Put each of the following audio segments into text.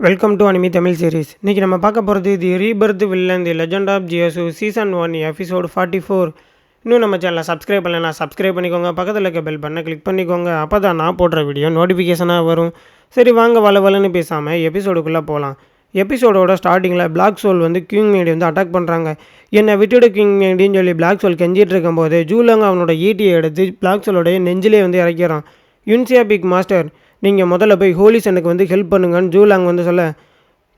Welcome to anime Tamil series. இன்றைக்கி நம்ம பார்க்க போகிறது the rebirth villain the legend of ஜியோசு சீசன் 1 எபிசோடு 44. இன்னும் நம்ம சேனலை சப்ஸ்கிரைப் பண்ணலைன்னா சப்ஸ்கிரைப் பண்ணிக்கோங்க, பக்கத்தில் இருக்க பெல் பண்ண கிளிக் பண்ணிக்கோங்க. அப்போ தான் நான் போடுற வீடியோ நோட்டிஃபிகேஷனாக வரும். சரி வாங்க வளவலன்னு பேசாமல் எபிசோடுக்குள்ளே போகலாம். எபிசோடோட ஸ்டார்டிங்கில் பிளாக் சோல் வந்து கிங் மேடி வந்து அட்டாக் பண்ணுறாங்க. என்னை விட்டுடு கிங் மேடின்னு சொல்லி பிளாக் சோல் கெஞ்சிட்டு இருக்கும்போது ஜூலாங் அவனோட ஈட்டியை எடுத்து பிளாக் சோலோடைய நெஞ்சிலே வந்து இறக்கிறான். யுன்சியா பிக் மாஸ்டர், நீங்கள் முதல்ல போய் ஹோலிசனுக்கு வந்து ஹெல்ப் பண்ணுங்கன்னு ஜூலாங் வந்து சொல்ல,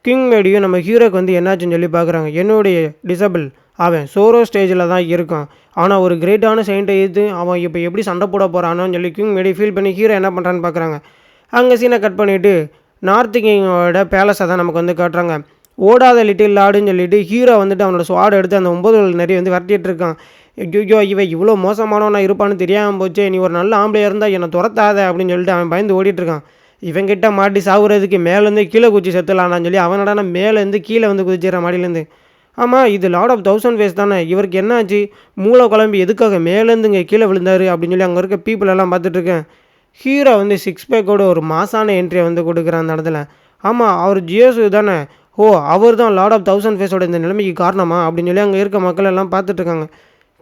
கிங் மேடியும் நம்ம ஹீரோக்கு வந்து என்னாச்சுன்னு சொல்லி பார்க்குறாங்க. என்னுடைய டிசபிள் அவன் சோரோ ஸ்டேஜில் தான் இருக்கான், ஆனால் ஒரு கிரேட்டான செயின்ட்டை எது அவன் இப்போ எப்படி சண்டை போட போகிறானோன்னு சொல்லி கிங் மேடி ஃபீல் பண்ணி ஹீரோ என்ன பண்ணுறான்னு பார்க்குறாங்க. அங்கே சீனை கட் பண்ணிவிட்டு நார்த் கிங்கோட பேலஸை தான் நமக்கு வந்து காட்டுறாங்க. ஓடாத லிட்டில் லாடுன்னு சொல்லிட்டு ஹீரோ வந்துட்டு அவனோட ஸ்வாட் எடுத்து அந்த 9 நிறைய வந்து விரட்டிகிட்டு இருக்கான். ஐயோ இவன் இவ்வளோ மோசமானவனா இருப்பான்னு தெரியாமல் போச்சே, நீ ஒரு நல்ல ஆம்பளையாக இருந்தால் என்னை துரத்தாத அப்படின்னு சொல்லிட்டு அவன் பயந்து ஓடிட்டுருக்கான். இவங்கிட்ட மாட்டி சாகுறதுக்கு மேலேருந்து கீழே குச்சி செத்துலானான்னு சொல்லி அவனோட மேலேருந்து கீழே வந்து குதிச்சிடறான் மாடியிலேருந்து. ஆமாம், இது லார்ட் ஆஃப் 1000 ஃபேஸ் தானே, இவருக்கு என்னாச்சு, மூளை குழம்பி எதுக்காக மேலேருந்து இங்கே கீழே விழுந்தார் அப்படின்னு சொல்லி அங்கே இருக்க பீப்புள் எல்லாம் பார்த்துட்ருக்கேன். ஹீரோ வந்து 6 பேக்கோட ஒரு மாசான என்ட்ரியை வந்து கொடுக்குறான் அந்த இடத்துல. ஆமாம், அவர் ஜியோசு தானே, ஓ அவர் தான் லார்ட் ஆஃப் 1000 ஃபேஸோட இந்த நிலைமைக்கு காரணமா அப்படின்னு சொல்லி அங்கே இருக்க மக்கள் எல்லாம் பார்த்துட்ருக்காங்க.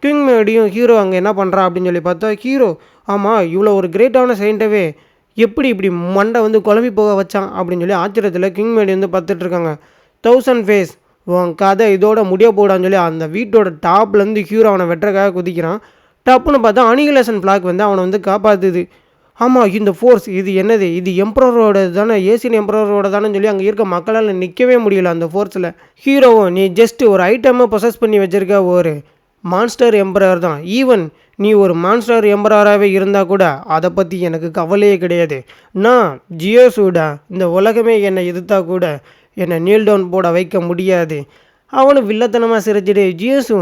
கிங் மேடியும் ஹீரோ அங்கே என்ன பண்ணுறா அப்படின்னு சொல்லி பார்த்தா, ஹீரோ ஆமாம் இவ்வளோ ஒரு கிரேட்டான செயின்ட்டவே எப்படி இப்படி மண்டை வந்து குழம்பி போக வச்சான் அப்படின்னு சொல்லி ஆச்சரியத்தில் கிங் மேடி வந்து பார்த்துட்ருக்காங்க. 1000 ஃபேஸ் உன் கதை இதோட முடிய போடான்னு சொல்லி அந்த வீட்டோட டாப்லேருந்து ஹீரோ அவனை வெட்டுறக்காக குதிக்கிறான். டப்புன்னு பார்த்தா அனிகிலேஷன் ஃப்ளாக் வந்து அவனை வந்து காப்பாற்றுது. ஆமாம், இந்த ஃபோர்ஸ் இது என்னது, இது எம்ப்ரரோட தானே, ஏசியன் எம்ப்ரரோட தானே சொல்லி அங்கே இருக்க மக்களால் நிற்கவே முடியல அந்த ஃபோர்ஸில். ஹீரோவும் நீ ஜஸ்ட் ஒரு ஐட்டமை பொசஸ் பண்ணி வச்சுருக்க ஒரு மான்ஸ்டர் எம்பரர் தான், ஈவன் நீ ஒரு மான்ஸ்டர் எம்பரராகவே இருந்தால் கூட அதை பற்றி எனக்கு கவலையே கிடையாது. நான் ஜியோசூடா, இந்த உலகமே என்னை எதிர்த்தா கூட என்னை நீல் டவுன் போட வைக்க முடியாது. அவனும் வில்லத்தனமாக சிரிச்சிட்டு, ஜியோசு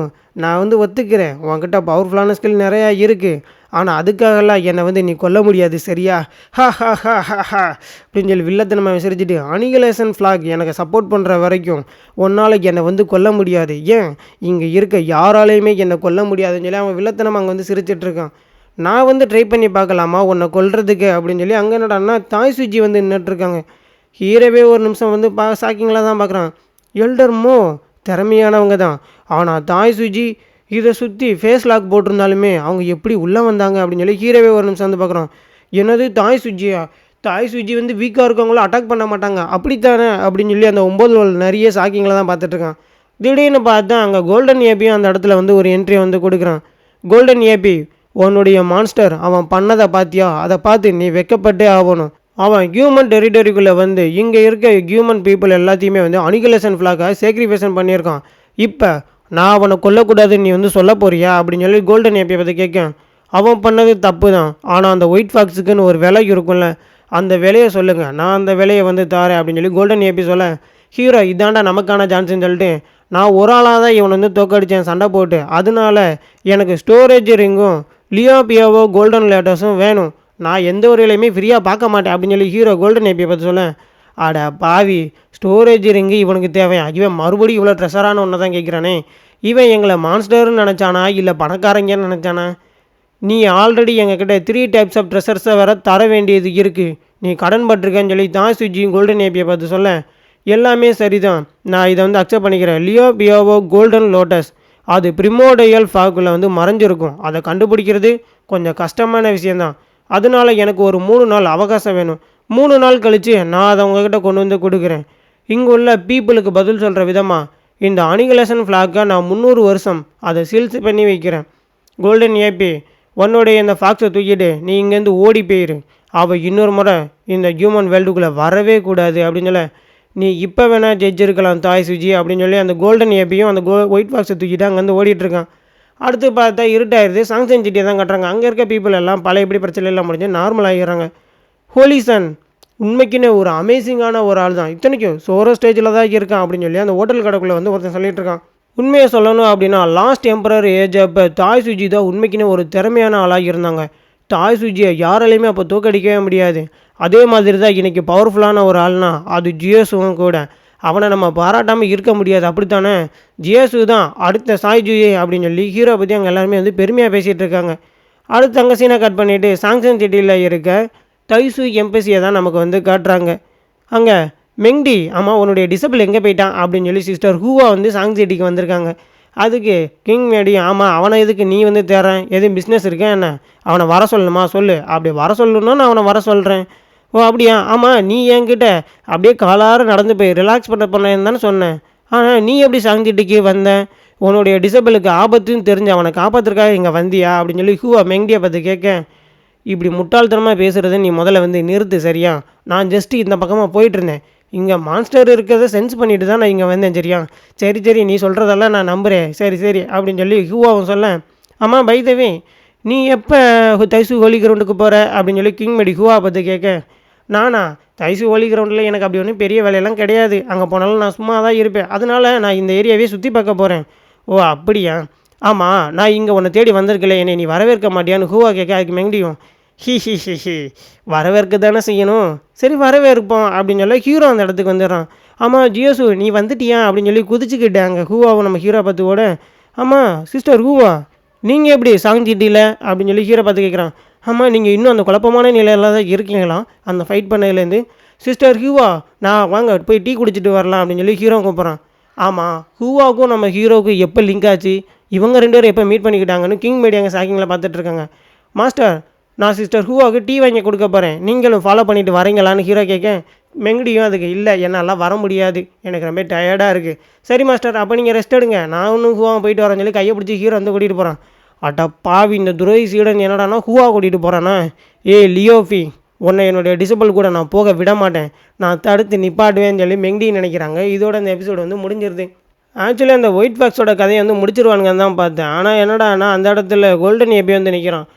நான் வந்து ஒத்துக்கிறேன் உன்கிட்ட பவர்ஃபுல்லான ஸ்கில் நிறையா இருக்குது, ஆனால் அதுக்காகலாம் என்னை வந்து நீ கொல்ல முடியாது சரியா, ஹா ஹா ஹா ஹா ஹா அப்படின்னு சொல்லி வில்லத்தனமாக விசாரிச்சுட்டு, அனிகிலேஷன் ஃப்ளாக் எனக்கு சப்போர்ட் பண்ணுற வரைக்கும் ஒன்றால் என்னை வந்து கொல்ல முடியாது, ஏன் இங்கே இருக்க யாராலையுமே என்னை கொல்ல முடியாதுன்னு சொல்லி அவன் வில்லத்தனமாக அங்கே வந்து சிரிச்சிட்ருக்கான். நான் வந்து ட்ரை பண்ணி பார்க்கலாமா உன்னை கொல்றதுக்கு அப்படின்னு சொல்லி அங்கே என்னடான்னா தாய் சுஜி வந்து நின்றுட்டுருக்காங்க. ஹீரோவே ஒரு நிமிஷம் வந்து ஷாக்கிங்கில் தான் பார்க்குறான். எல்டர்மோ திறமையானவங்க தான், ஆனால் தாய் சுஜி இதை சுற்றி ஃபேஸ் லாக் போட்டிருந்தாலுமே அவங்க எப்படி உள்ளே வந்தாங்க அப்படின்னு சொல்லி ஹீரோவே ஒரு நிமிஷம் வந்து பார்க்குறோம். என்னது தாய் சுஜியா, தாய் சுஜி வந்து வீக்காக இருக்கவங்களும் அட்டாக் பண்ண மாட்டாங்க அப்படித்தானே அப்படின்னு சொல்லி அந்த 9 நிறைய ஷாக்கிங்கில் தான் பார்த்துட்ருக்கான். திடீர்னு பார்த்தா அங்கே கோல்டன் ஏபியும் அந்த இடத்துல வந்து ஒரு என்ட்ரி வந்து கொடுக்குறான். கோல்டன் ஏபி, உன்னுடைய மான்ஸ்டர் அவன் பண்ணதை பார்த்தியா, அதை பார்த்து நீ வெக்கப்பட்டே ஆகணும். அவன் ஹியூமன் டெரிட்டரிக்குள்ளே வந்து இங்கே இருக்க ஹியூமன் பீப்புள் எல்லாத்தையுமே வந்து அனிகிலேஷன் ஃப்ளாக்காக சேக்ரிஃபைஷன் பண்ணியிருக்கான். இப்போ நான் அவனை கொல்லக்கூடாதுன்னு நீ வந்து சொல்ல போறியா அப்படின்னு சொல்லி கோல்டன் ஏபியை பற்றி கேட்க, அவன் பண்ணது தப்பு தான், ஆனால் அந்த ஒயிட் ஃபாக்ஸுக்குன்னு ஒரு விலை இருக்கும்ல, அந்த விலையை சொல்லுங்கள், நான் அந்த விலையை வந்து தாரேன் அப்படின்னு சொல்லி கோல்டன் ஏபி சொல்ல, ஹீரோ இதாண்டா நமக்கான சான்ஸ்ன்னு சொல்லிட்டு, நான் ஒரு ஆளாக தான் இவனை வந்து தோக்கடித்தேன் சண்டை போட்டு, அதனால எனக்கு ஸ்டோரேஜ் ரிங்கும் லியோபியாவோ கோல்டன் லேட்டர்ஸும் வேணும், நான் எந்த ஒரு வேலையுமே ஃப்ரீயாக பார்க்க மாட்டேன் அப்படின்னு சொல்லி ஹீரோ கோல்டன் ஏபியை பற்றி சொல்ல, அட பாவி ஸ்டோரேஜ் ரிங்கு இவனுக்கு தேவையா, இவன் மறுபடியும் இவ்வளோ ட்ரெஷரான ஒன்று தான் கேட்குறானே, இவன் எங்களை மான்ஸ்டர்னு நினச்சானா இல்லை பணக்காரங்கன்னு நினச்சானா, நீ ஆல்ரெடி எங்ககிட்ட 3 டைப்ஸ் ஆஃப் ட்ரெஷர்ஸை வேற தர வேண்டியது இருக்குது, நீ கடன் பட்டிருக்கேன்னு சொல்லி தான் சுஜியும் கோல்டன் ஏபியை பார்த்து சொல்ல, எல்லாமே சரிதான், நான் இதை வந்து அக்செப்ட் பண்ணிக்கிறேன், லியோ பியோவோ கோல்டன் லோட்டஸ் அது ப்ரிமோடையல் ஃபாக்குள்ளே வந்து மறைஞ்சிருக்கும், அதை கண்டுபிடிக்கிறது கொஞ்சம் கஷ்டமான விஷயந்தான், அதனால எனக்கு ஒரு 3 நாள் அவகாசம் வேணும், 3 நாள் கழித்து நான் அதை உங்ககிட்ட கொண்டு வந்து கொடுக்குறேன், இங்கே உள்ள பீப்புளுக்கு பதில் சொல்கிற விதமாக இந்த அனிகிலேஷன் ஃப்ளாக்கை நான் 300 வருஷம் அதை சீல்ஸ் பண்ணி வைக்கிறேன். கோல்டன் ஏபி, உன்னுடைய இந்த ஃபாக்ஸை தூக்கிட்டு நீ இங்கேருந்து ஓடி போயிரு, அவள் இன்னொரு முறை இந்த ஹியூமன் வேர்ல்டுக்குள்ளே வரவே கூடாது அப்படின்னு சொல்ல, நீ இப்போ வேணால் ஜெயிச்சிருக்கலாம் தாய் சுஜி அப்படின்னு சொல்லி அந்த கோல்டன் ஏபியும் அந்த ஒயிட் ஃபாக்ஸை தூக்கிட்டு அங்கேருந்து ஓடிட்டுருக்கான். அடுத்து பார்த்தா இருட்டாயிருது, சாங்ஷன் சிட்டியை தான் கட்டுறாங்க. அங்கே இருக்க பீப்புள் எல்லாம் பழைய எப்படி பிரச்சனை எல்லாம் முடிஞ்சு நார்மல் ஆகிடுறாங்க. ஹோலிசன் உண்மைக்குன்னு ஒரு அமேசிங்கான ஒரு ஆள் தான், இத்தனைக்கும் சோரோ ஸ்டேஜில் தான் இருக்கான் அப்படின்னு சொல்லி அந்த ஹோட்டல் கடைக்குள்ளே வந்து ஒருத்தன் சொல்லிட்டு இருக்கான். உண்மையை சொல்லணும் அப்படின்னா லாஸ்ட் எம்பரர் ஏஜ் அப்போ தாய் சுஜி தான் உண்மைக்குன்னு ஒரு திறமையான ஆளாக இருந்தாங்க. தாய் சுஜியை யாராலையுமே அப்போ தூக்கடிக்கவே முடியாது. அதே மாதிரி தான் இன்றைக்கி பவர்ஃபுல்லான ஒரு ஆள்னா அது ஜியோசுவும் கூட, அவனை நம்ம பாராட்டாமல் இருக்க முடியாது அப்படித்தானே, ஜியோசு தான் அடுத்த சாய்ஜுயே அப்படின்னு சொல்லி ஹீரோ பற்றி அங்கே எல்லாருமே வந்து பெருமையாக பேசிகிட்டு இருக்காங்க. அடுத்து அங்கே சீனை கட் பண்ணிவிட்டு சாங்ஷன் சிட்டியில் இருக்க தைசு எம்பசியை தான் நமக்கு வந்து காட்டுறாங்க. அங்கே மெங்டி ஆமாம் உன்னுடைய டிசபிள் எங்கே போயிட்டான் அப்படின்னு சொல்லி சிஸ்டர் ஹூவா வந்து சாங் சிட்டிக்கு வந்திருக்காங்க. அதுக்கு கிங் மேடி ஆமாம் அவனை எதுக்கு நீ வந்து தேடுறேன், எதுவும் பிஸ்னஸ் இருக்கேன் என்ன, அவனை வர சொல்லணுமா சொல்லு, அப்படி வர சொல்லணுன்னா நான் அவனை வர சொல்கிறேன். ஓ அப்படியா, ஆமாம் நீ என்கிட்ட அப்படியே காலார நடந்து போய் ரிலாக்ஸ் பண்ணேன்னு தானே சொன்னேன். ஆனால் நீ எப்படி சாங் சிட்டிக்கு வந்த, உன்னுடைய டிசபிளுக்கு ஆபத்துன்னு தெரிஞ்சு அவனை காப்பாற்றுறக்காக இங்கே வந்தியா அப்படின்னு சொல்லி ஹூவா மெங்டியை பார்த்து கேட்க, இப்படி முட்டாள்தனமாக பேசுகிறத நீ முதல்ல வந்து நிறுத்து சரியா, நான் ஜஸ்ட்டு இந்த பக்கமாக போயிட்டுருந்தேன், இங்கே மான்ஸ்டர் இருக்கிறத சென்ஸ் பண்ணிட்டு தான் நான் இங்கே வந்தேன் சரியா, சரி சரி நீ சொல்கிறதெல்லாம் நான் நம்புகிறேன் சரி சரி அப்படின்னு சொல்லி ஹூவாவும் சொல்ல, ஆமாம் பை த வே நீ எப்போ தைசு ஹோலி கிரவுண்டுக்கு போகிற அப்படின்னு சொல்லி கிங் மெடி ஹூவா பார்த்து கேட்க, நானா தைசு ஹோலி கிரவுண்டில் எனக்கு அப்படி ஒன்றும் பெரிய வேலையெல்லாம் கிடையாது, அங்கே போனாலும் நான் சும்மா தான் இருப்பேன், அதனால் நான் இந்த ஏரியாவே சுற்றி பார்க்க போகிறேன். ஓ அப்படியா, ஆமாம் நான் இங்கே உன்னை தேடி வந்திருக்கல, என்னை நீ வரவேற்க மாட்டியான்னு ஹூவா கேட்க, அதுக்கு மெங்டியும் ஹி ஹி ஹி ஹி வரவேற்க தானே செய்யணும், சரி வரவேற்போம் அப்படின்னு சொல்லி ஹீரோ அந்த இடத்துக்கு வந்துடுறான். ஆமாம் ஜியோசு நீ வந்துட்டியா அப்படின்னு சொல்லி குதிச்சுக்கிட்டாங்க ஹூவாவும் நம்ம ஹீரோ பார்த்து ஓட, ஆமாம் சிஸ்டர் ஹூவா நீங்கள் எப்படி சாங் சிட்டியில் அப்படின்னு சொல்லி ஹீரோ பார்த்து கேட்குறான். ஆமாம் நீங்கள் இன்னும் அந்த குழப்பமான நிலையில் தான் இருக்கீங்களா அந்த ஃபைட் பண்ணதுலேருந்து, சிஸ்டர் ஹூவா நான் வாங்க போய் டீ குடிச்சிட்டு வரலாம் அப்படின்னு சொல்லி ஹீரோ கூப்பிட்றான். ஆமாம் ஹூவாவுக்கும் நம்ம ஹீரோவுக்கும் எப்போ லிங்க் ஆச்சு, இவங்க ரெண்டு பேரும் எப்போ மீட் பண்ணிக்கிட்டாங்கன்னு கிங் மேடி அங்கே சாக்கிங்கில் பார்த்துட்ருக்காங்க. மாஸ்டர் நான் சிஸ்டர் ஹூவாவுக்கு டீ வாங்கி கொடுக்க போகிறேன், நீங்களும் ஃபாலோ பண்ணிவிட்டு வரீங்களான்னு ஹீரோ கேட்க, மெங்கடியும் அதுக்கு இல்லை என்னால் வர முடியாது, எனக்கு ரொம்ப டயர்டாக இருக்குது. சரி மாஸ்டர் அப்போ நீங்கள் ரெஸ்ட் எடுங்க, நான் ஒன்றும் ஹூவாவை போயிட்டு வரேன்னு சொல்லி கையை பிடிச்சி ஹீரோ வந்து கூட்டிகிட்டு போகிறான். அட்ட பாவி இந்த துரோகி சீடன் என்னடானா ஹூவா கூட்டிகிட்டு போகிறானா, லியோஃபி உன்னை என்னுடைய டிசபிள் கூட நான் போக விட மாட்டேன், நான் தடுத்து நிப்பாட்டுவேன்னு சொல்லி மெங்கடி நினைக்கிறாங்க. இதோட இந்த எபிசோடு வந்து முடிஞ்சிருது. ஆக்சுவலி அந்த ஒயிட் ஃபாக்ஸோட கதையை வந்து முடிச்சிருவானுங்கன்னு தான் பார்த்தேன். ஆனால் என்னடானா அந்த இடத்துல கோல்டன் ஏபி வந்து நிற்கிறான்.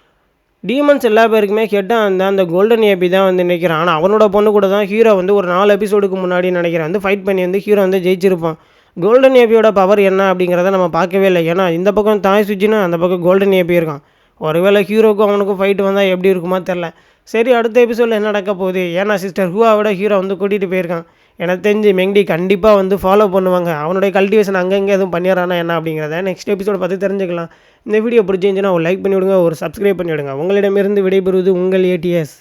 டீமன்ஸ் எல்லா பேருக்குமே ஹெட்டாக அந்த கோல்டன் ஏபி தான் வந்து நிற்கிறான். ஆனால் அவனோட பொண்ணு கூட தான் ஹீரோ வந்து ஒரு 4 எபிசோடுக்கு முன்னாடி நினைக்கிறேன் வந்து ஃபைட் பண்ணி வந்து ஹீரோ வந்து ஜெயிச்சிருப்பான். கோல்டன் ஏபியோட பவர் என்ன அப்படிங்கிறத நம்ம பார்க்கவே இல்லை. ஏன்னா இந்த பக்கம் தாய் சுவிட்சுன்னா அந்த பக்கம் கோல்டன் ஏபி இருக்கான். ஒருவேளை ஹீரோக்கும் அவனுக்கும் ஃபைட் வந்தால் எப்படி இருக்குமா தெரில. சரி அடுத்த எபிசோடில் என்ன நடக்க போகுது, ஏன்னா சிஸ்டர் ஹூவாவோட ஹீரோ வந்து கூட்டிகிட்டு போயிருக்கான். எனக்கு தெரிஞ்சு மெங்கடி கண்டிப்பாக வந்து ஃபாலோ பண்ணுவாங்க, அவனுடைய கல்டிவேஷன் அங்கங்கே எதுவும் பண்ணிடுறானா என்ன அப்படிங்கிறத நெக்ஸ்ட் எபிசோட பார்த்து தெரிஞ்சுக்கலாம். இந்த வீடியோ பிடிச்சிருந்துச்சுன்னா ஒரு லைக் பண்ணிவிடுங்க, ஒரு சப்ஸ்கிரைப் பண்ணிவிடுங்க. உங்களிடமிருந்து விடைபெறுவது உங்கள் ஏடிஎஸ்.